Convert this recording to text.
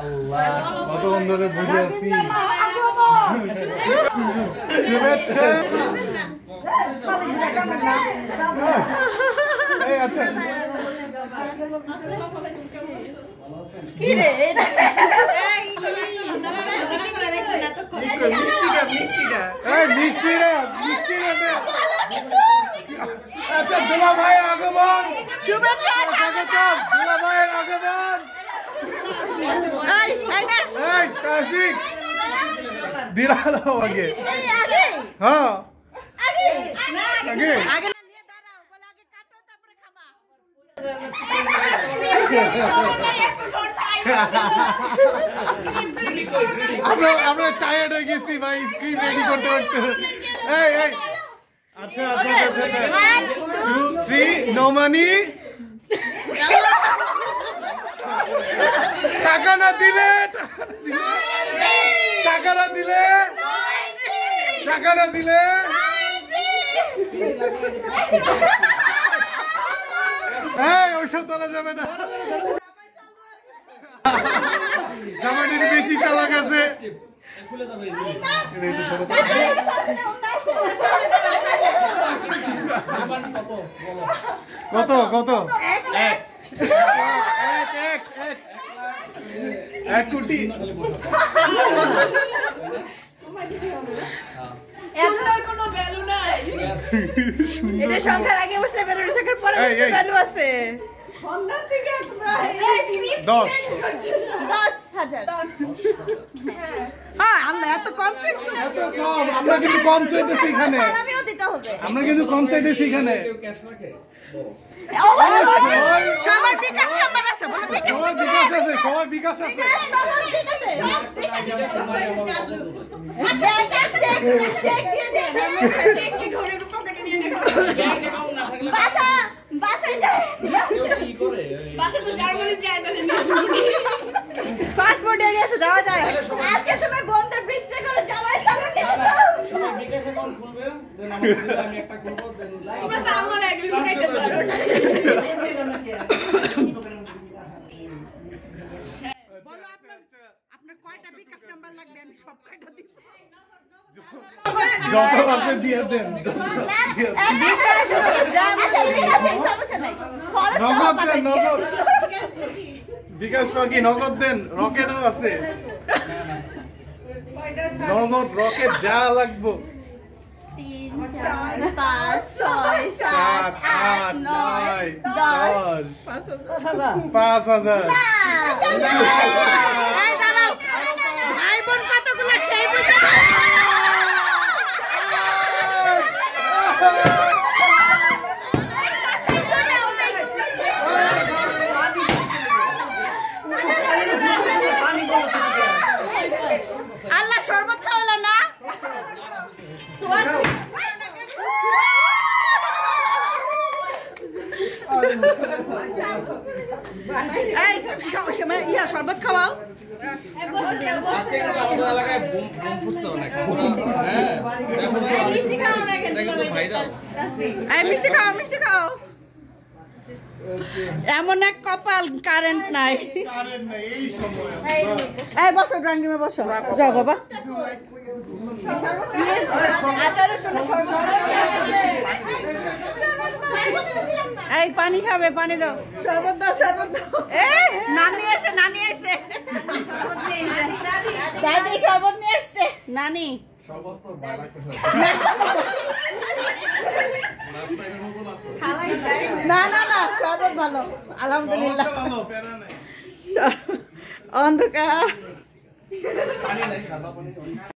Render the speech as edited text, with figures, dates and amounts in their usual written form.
আল্লাহ কতক্ষণ ধরে বুঝে আছি শুভেচ্ছা এই আচ্ছা কি রে আচ্ছা দুলা ভাইয়ের আগমন শুভেচ্ছা স্বাগতম দুলা ভাইয়ের আগমন এই তাসিক দিলা দাও আগে হ্যাঁ আগে আগে আগে না নিয়ে দাঁড়াও বলে আগে কাটো তারপরে খাবা আমরা টায়ার্ড হয়ে গেছি ভাই স্ক্রিপ্ট রেডি করতে করতে এই এই আচ্ছা আচ্ছা আচ্ছা আচ্ছা 2 3 নো মানি টাকা না দিলে টাকা না দিলে টাকা না দিলে এই ওইসব তোলা যাবে না জামাটি বেশি চালাক আছে কত কত এক কোটি কোনো ভ্যালু নাই এটা সংখ্যার আগে বসলে ভ্যালু সংখ্যার পরে ভ্যালু আছে সন্ধ্যা থেকে প্রায় 10,000 হ্যাঁ আল্লাহ এত কম চাইছো এত কম আমরা কিন্তু কম চাইতেছি এখানে আমিও দিতে হবে আমরা কিন্তু কম চাইতেছি এখানে ক্যাশ রাখে সবার বিকাশ নাম্বার আছে বলে বিকাশ সবার বিকাশ আছে সবার বিকাশ আছে চেক দিয়ে দেন চেক কি ঘরে পকেটে নিয়ে নেব বাসা বাসায় যায় কি করে বাসা তো জার্মানি যায় না পাসপোর্ট এরিয়া আছে যাওয়া যায় আজকে তুমি বন্ধের ব্রিজে করে যাওয়াই সামনে নিতেছো সবাই বিকাশ অ্যাকাউন্ট খুলবে দেন আমি একটা খুলবো দেন আমরা তো আমার আগে লুকাইতে পারবো না বলো আপনার কয়টা বিকাশ নাম্বার লাগবে আমি সব কয়টা দিব যত আছে দিয়ে দেন বিকাশ আচ্ছা ঠিক আছে সমস্যা নাই নগদ দেন নগদ বিকাশ পাখি নগদ দেন রকেটও আছে নগদ রকেট যা লাগবে 3 4 5 6 7 8 9 10 5,000 এই দাঁড়াও ভাই বোন কতগুলো সেই বুঝা আল্লাহ শরবত খাওয়ালো না এই ইয়া শরবত খাওয়াও আজকে আমাদের এলাকায় বুম ফুটছে অনেক হ্যাঁ মিষ্টি খাও না কেন ভাইরাল এই মিষ্টি খাও এমন এক কপাল কারেন্ট নাই এই সময় এই বসো ড্রয়িং রুমে বসো যাও বাবা এই পানি খাবে পানি দাও শরবত দাও নানি এসে দাদি শরবত নিয়ে এসছে নানি সর্বত তো ভালো লাগতেছে না শরবত ভালো আলহামদুলিল্লাহ অন্ধকার পানি নাই খাবা পানি